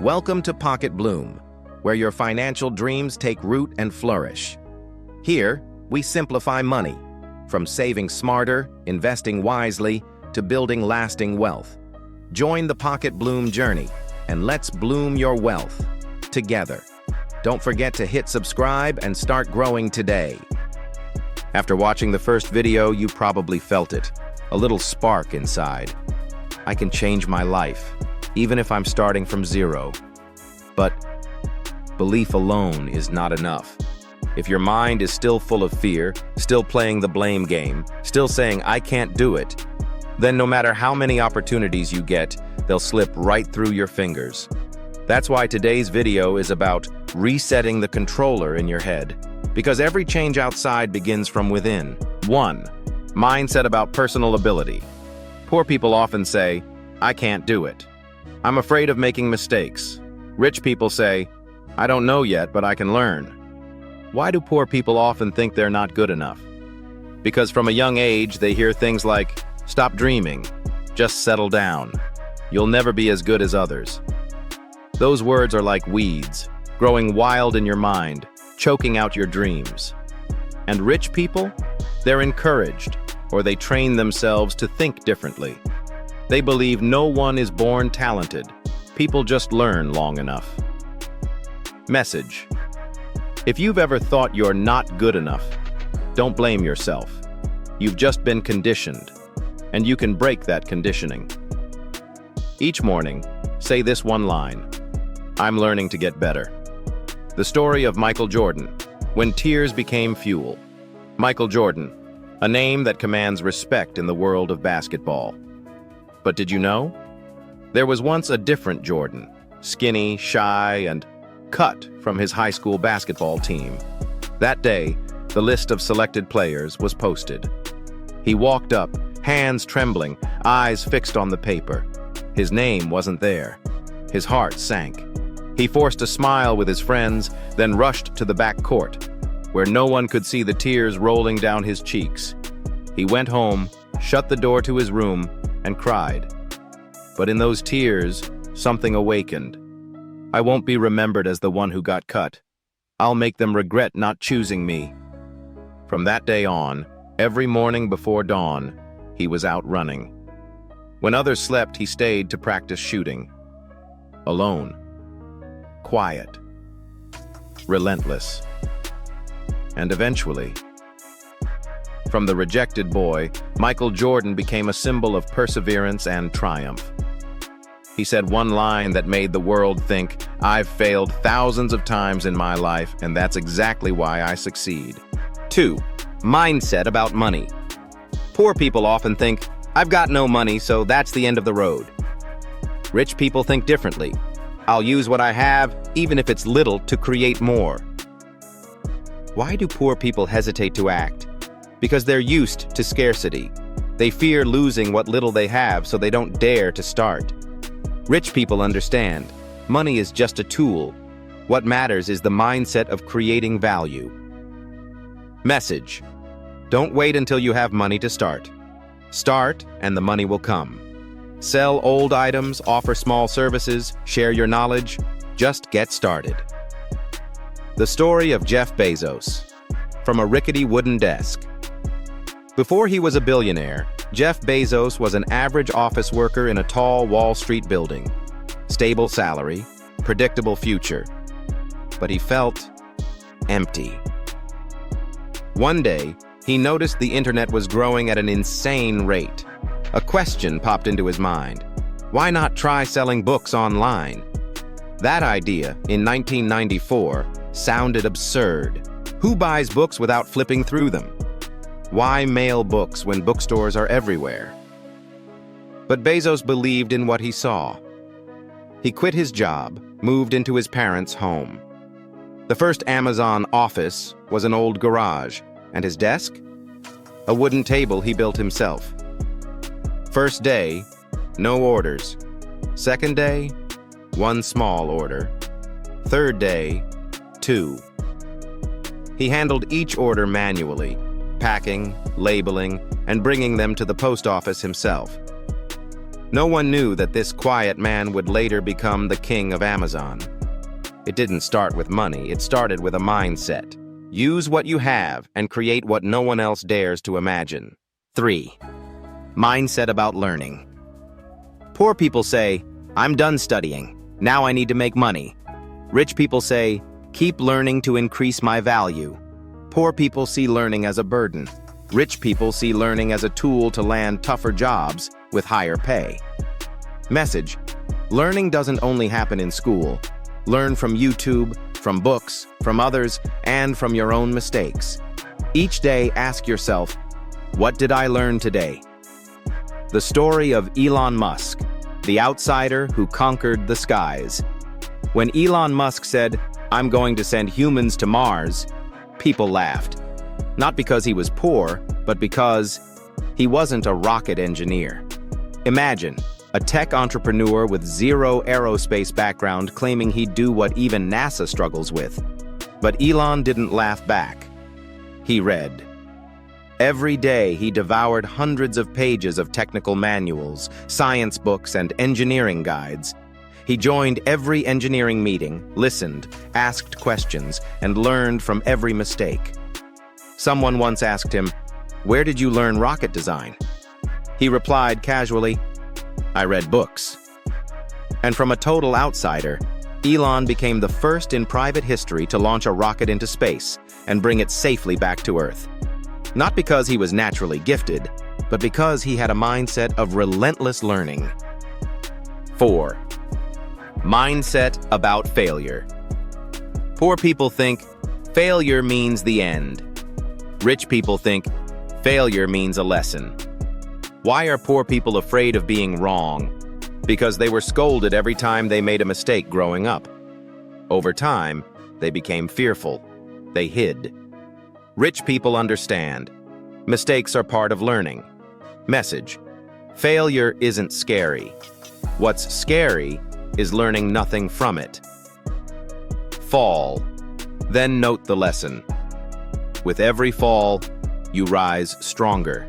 Welcome to Pocket Bloom, where your financial dreams take root and flourish. Here, we simplify money, from saving smarter, investing wisely, to building lasting wealth. Join the Pocket Bloom journey, and let's bloom your wealth together. Don't forget to hit subscribe and start growing today. After watching the first video, you probably felt it, a little spark inside. I can change my life, even if I'm starting from zero. But belief alone is not enough. If your mind is still full of fear, still playing the blame game, still saying, "I can't do it," then no matter how many opportunities you get, they'll slip right through your fingers. That's why today's video is about resetting the controller in your head, because every change outside begins from within. 1. Mindset about personal ability. Poor people often say, "I can't do it. I'm afraid of making mistakes." Rich people say, "I don't know yet, but I can learn." Why do poor people often think they're not good enough? Because from a young age, they hear things like, "Stop dreaming, just settle down. You'll never be as good as others." Those words are like weeds, growing wild in your mind, choking out your dreams. And rich people? They're encouraged, or they train themselves to think differently. They believe no one is born talented. People just learn long enough. Message. If you've ever thought you're not good enough, don't blame yourself. You've just been conditioned, and you can break that conditioning. Each morning, say this one line: "I'm learning to get better." The story of Michael Jordan, when tears became fuel. Michael Jordan, a name that commands respect in the world of basketball. But did you know? There was once a different Jordan, skinny, shy, and cut from his high school basketball team. That day, the list of selected players was posted. He walked up, hands trembling, eyes fixed on the paper. His name wasn't there. His heart sank. He forced a smile with his friends, then rushed to the back court, where no one could see the tears rolling down his cheeks. He went home, shut the door to his room, and cried. But in those tears, something awakened. I won't be remembered as the one who got cut. I'll make them regret not choosing me. From that day on, every morning before dawn, he was out running. When others slept, he stayed to practice shooting. Alone. Quiet. Relentless. And eventually, from the rejected boy, Michael Jordan became a symbol of perseverance and triumph. He said one line that made the world think, "I've failed thousands of times in my life, and that's exactly why I succeed." 2. Mindset about money. Poor people often think, "I've got no money, so that's the end of the road." Rich people think differently. "I'll use what I have, even if it's little, to create more." Why do poor people hesitate to act? Because they're used to scarcity. They fear losing what little they have, so they don't dare to start. Rich people understand. Money is just a tool. What matters is the mindset of creating value. Message. Don't wait until you have money to start. Start, and the money will come. Sell old items, offer small services, share your knowledge. Just get started. The story of Jeff Bezos. From a rickety wooden desk. Before he was a billionaire, Jeff Bezos was an average office worker in a tall Wall Street building. Stable salary, predictable future. But he felt empty. One day, he noticed the internet was growing at an insane rate. A question popped into his mind. Why not try selling books online? That idea, in 1994, sounded absurd. Who buys books without flipping through them? Why mail books when bookstores are everywhere? But Bezos believed in what he saw. He quit his job, moved into his parents' home. The first Amazon office was an old garage, and his desk? A wooden table he built himself. First day, no orders. Second day, one small order. Third day, 2. He handled each order manually, packing, labeling, and bringing them to the post office himself. No one knew that this quiet man would later become the king of Amazon. It didn't start with money, it started with a mindset. Use what you have and create what no one else dares to imagine. 3. Mindset about learning. Poor people say, I'm done studying. Now I need to make money. Rich people say, keep learning to increase my value. Poor people see learning as a burden. Rich people see learning as a tool to land tougher jobs with higher pay. Message: learning doesn't only happen in school. Learn from YouTube, from books, from others, and from your own mistakes. Each day, ask yourself, what did I learn today? The story of Elon Musk, the outsider who conquered the skies. When Elon Musk said, I'm going to send humans to Mars, people laughed. Not because he was poor, but because he wasn't a rocket engineer. Imagine a tech entrepreneur with zero aerospace background claiming he'd do what even NASA struggles with. But Elon didn't laugh back. He read. Every day he devoured hundreds of pages of technical manuals, science books, and engineering guides. He joined every engineering meeting, listened, asked questions, and learned from every mistake. Someone once asked him, "Where did you learn rocket design?" He replied casually, "I read books." And from a total outsider, Elon became the first in private history to launch a rocket into space and bring it safely back to Earth. Not because he was naturally gifted, but because he had a mindset of relentless learning. 4. Mindset about failure. Poor people think failure means the end. Rich people think failure means a lesson. Why are poor people afraid of being wrong? Because they were scolded every time they made a mistake growing up. Over time, they became fearful. They hid. Rich people understand. Mistakes are part of learning. Message: failure isn't scary. What's scary is learning nothing from it. Fall. Then note the lesson. With every fall, you rise stronger.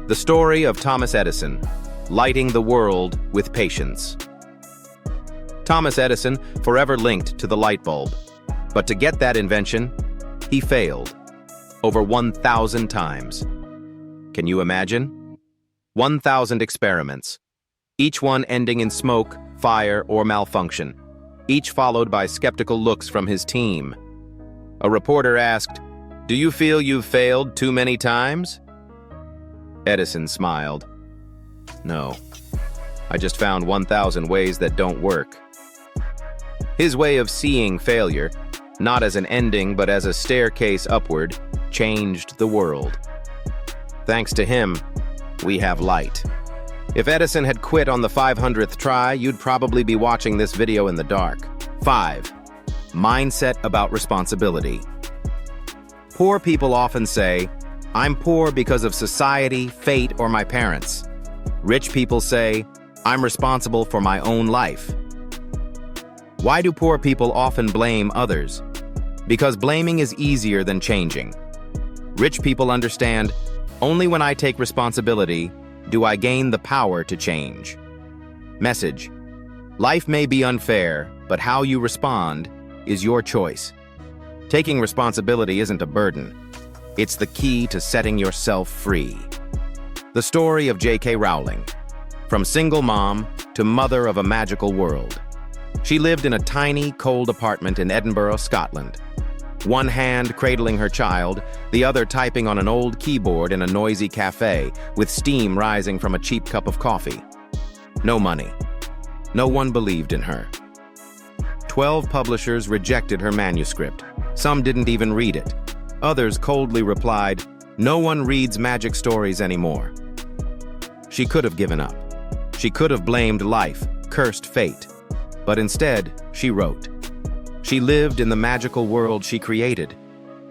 The story of Thomas Edison, lighting the world with patience. Thomas Edison forever linked to the light bulb. But to get that invention, he failed. Over 1,000 times. Can you imagine? 1,000 experiments. Each one ending in smoke, fire, or malfunction. Each followed by skeptical looks from his team. A reporter asked, "Do you feel you've failed too many times?" Edison smiled. "No, I just found 1,000 ways that don't work." His way of seeing failure, not as an ending but as a staircase upward, changed the world. Thanks to him, we have light. If Edison had quit on the 500th try, you'd probably be watching this video in the dark. 5. Mindset about responsibility. Poor people often say, "I'm poor because of society, fate, or my parents." Rich people say, "I'm responsible for my own life." Why do poor people often blame others? Because blaming is easier than changing. Rich people understand, only when I take responsibility do I gain the power to change. Message: life may be unfair, but how you respond is your choice. Taking responsibility isn't a burden. It's the key to setting yourself free. The story of J.K. Rowling. From single mom to mother of a magical world. She lived in a tiny, cold apartment in Edinburgh, Scotland. One hand cradling her child, the other typing on an old keyboard in a noisy cafe with steam rising from a cheap cup of coffee. No money. No one believed in her. 12 publishers rejected her manuscript. Some didn't even read it. Others coldly replied, "No one reads magic stories anymore." She could have given up. She could have blamed life, cursed fate. But instead, she wrote. She lived in the magical world she created,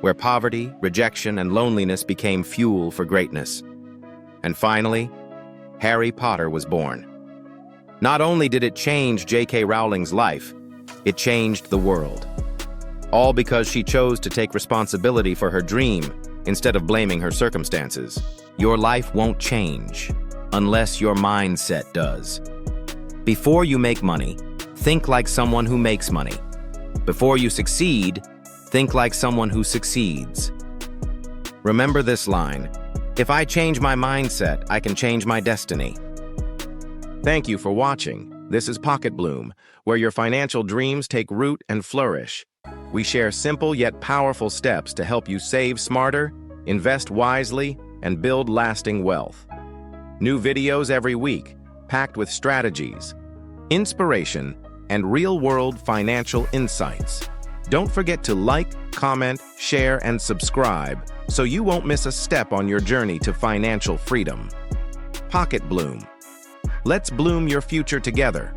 where poverty, rejection, and loneliness became fuel for greatness. And finally, Harry Potter was born. Not only did it change J.K. Rowling's life, it changed the world. All because she chose to take responsibility for her dream instead of blaming her circumstances. Your life won't change. unless your mindset does. Before you make money, think like someone who makes money. Before you succeed, think like someone who succeeds. Remember this line: if I change my mindset, I can change my destiny. Thank you for watching. This is Pocket Bloom, where your financial dreams take root and flourish. We share simple yet powerful steps to help you save smarter, invest wisely, and build lasting wealth. New videos every week, packed with strategies, inspiration, and real-world financial insights. Don't forget to like, comment, share, and subscribe so you won't miss a step on your journey to financial freedom. Pocket Bloom. Let's bloom your future together.